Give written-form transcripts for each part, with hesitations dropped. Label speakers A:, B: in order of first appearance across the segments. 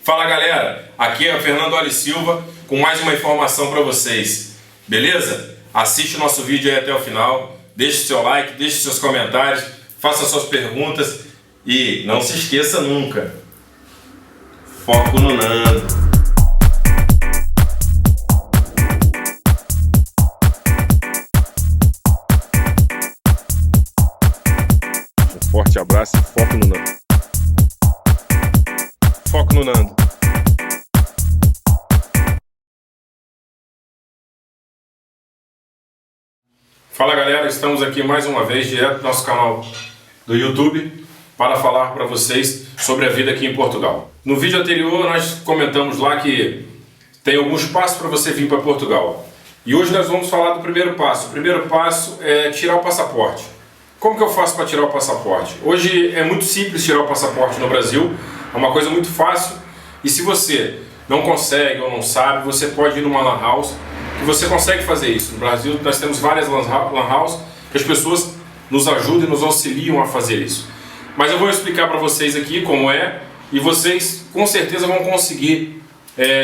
A: Fala galera, aqui é o Fernando Ali Silva com mais uma informação para vocês, beleza? Assiste o nosso vídeo aí até o final, deixe seu like, deixe seus comentários, faça suas perguntas e não se esqueça nunca, foco no Nando.
B: Um forte abraço e foco no Nando.
A: Foco no Nando. Fala galera, estamos aqui mais uma vez direto do nosso canal do YouTube para falar para vocês sobre a vida aqui em Portugal. No vídeo anterior nós comentamos lá que tem alguns passos para você vir para Portugal. E hoje nós vamos falar do primeiro passo. O primeiro passo é tirar o passaporte. Como que eu faço para tirar o passaporte? Hoje é muito simples tirar o passaporte no Brasil. É uma coisa muito fácil e se você não consegue ou não sabe, você pode ir numa lan house que você consegue fazer isso. No Brasil nós temos várias lan house que as pessoas nos ajudam e nos auxiliam a fazer isso. Mas eu vou explicar para vocês aqui como é e vocês com certeza vão conseguir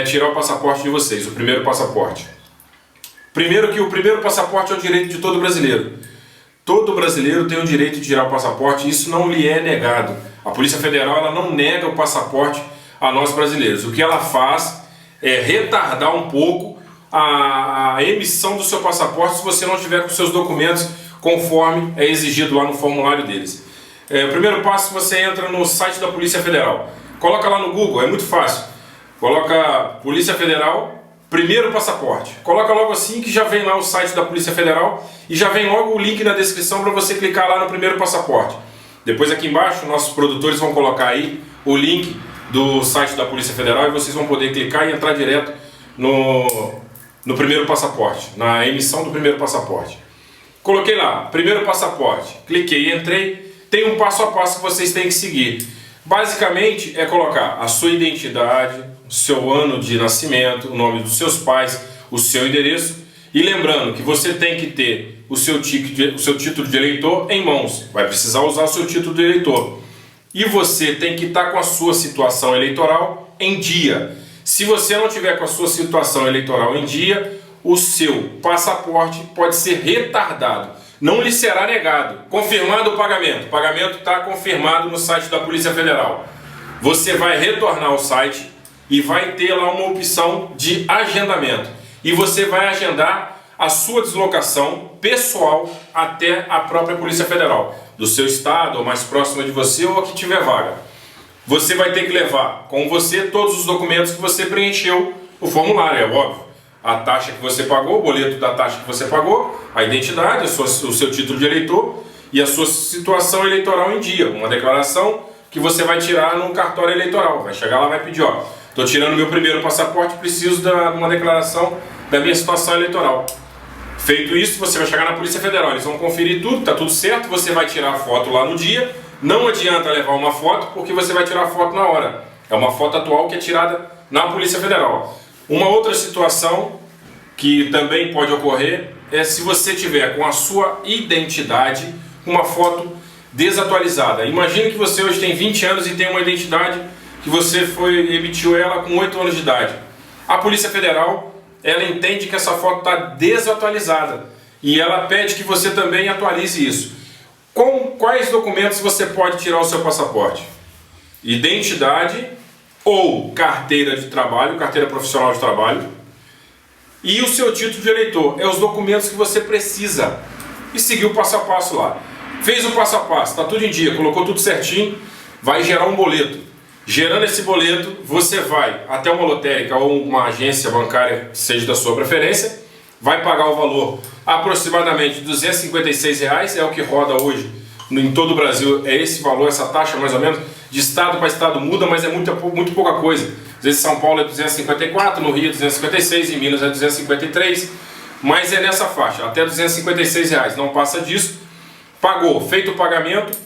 A: tirar o passaporte de vocês, o primeiro passaporte. Primeiro que o primeiro passaporte é o direito de todo brasileiro. Todo brasileiro tem o direito de tirar o passaporte e isso não lhe é negado. A Polícia Federal ela não nega o passaporte a nós brasileiros. O que ela faz é retardar um pouco a emissão do seu passaporte se você não tiver com seus documentos conforme é exigido lá no formulário deles. O primeiro passo, você entra no site da Polícia Federal. Coloca lá no Google, é muito fácil. Coloca Polícia Federal, primeiro passaporte. Coloca logo assim que já vem lá o site da Polícia Federal e já vem logo o link na descrição para você clicar lá no primeiro passaporte. Depois aqui embaixo, nossos produtores vão colocar aí o link do site da Polícia Federal e vocês vão poder clicar e entrar direto no primeiro passaporte, na emissão do primeiro passaporte. Coloquei lá, primeiro passaporte, cliquei e entrei. Tem um passo a passo que vocês têm que seguir. Basicamente é colocar a sua identidade, o seu ano de nascimento, o nome dos seus pais, o seu endereço e lembrando que você tem que ter o seu título de eleitor em mãos. Vai precisar usar o seu título de eleitor. E você tem que estar com a sua situação eleitoral em dia. Se você não tiver com a sua situação eleitoral em dia, o seu passaporte pode ser retardado. Não lhe será negado. Confirmado o pagamento. O pagamento está confirmado no site da Polícia Federal. Você vai retornar ao site e vai ter lá uma opção de agendamento. E você vai agendar a sua deslocação pessoal até a própria Polícia Federal, do seu estado, ou mais próxima de você, ou a que tiver vaga. Você vai ter que levar com você todos os documentos que você preencheu o formulário, é óbvio. A taxa que você pagou, o boleto da taxa que você pagou, a identidade, o seu título de eleitor e a sua situação eleitoral em dia. Uma declaração que você vai tirar no cartório eleitoral. Vai chegar lá e vai pedir, ó, estou tirando meu primeiro passaporte, preciso de uma declaração da minha situação eleitoral. Feito isso, você vai chegar na Polícia Federal, eles vão conferir tudo, está tudo certo, você vai tirar a foto lá no dia. Não adianta levar uma foto, porque você vai tirar a foto na hora. É uma foto atual que é tirada na Polícia Federal. Uma outra situação que também pode ocorrer é se você tiver com a sua identidade uma foto desatualizada. Imagine que você hoje tem 20 anos e tem uma identidade que você emitiu ela com 8 anos de idade. A Polícia Federal, ela entende que essa foto está desatualizada e ela pede que você também atualize isso. Com quais documentos você pode tirar o seu passaporte? Identidade ou carteira de trabalho, carteira profissional de trabalho e o seu título de eleitor. É os documentos que você precisa e seguir o passo a passo lá. Fez o passo a passo, está tudo em dia, colocou tudo certinho, vai gerar um boleto. Gerando esse boleto, você vai até uma lotérica ou uma agência bancária, seja da sua preferência, vai pagar o valor aproximadamente R$ 256, é o que roda hoje em todo o Brasil, é esse valor, essa taxa mais ou menos, de estado para estado muda, mas é muito pouca coisa. Às vezes São Paulo é 254, no Rio é 256, em Minas é 253, mas é nessa faixa, até R$ 256, não passa disso. Pagou, feito o pagamento,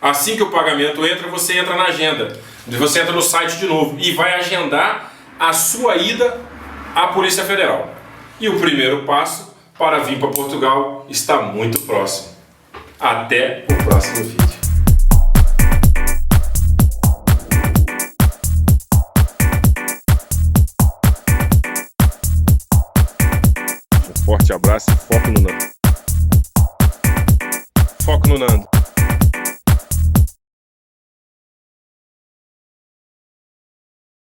A: assim que o pagamento entra, você entra na agenda, você entra no site de novo e vai agendar a sua ida à Polícia Federal. E o primeiro passo para vir para Portugal está muito próximo. Até o próximo vídeo.
B: Forte abraço e foco no Nando. Foco no Nando.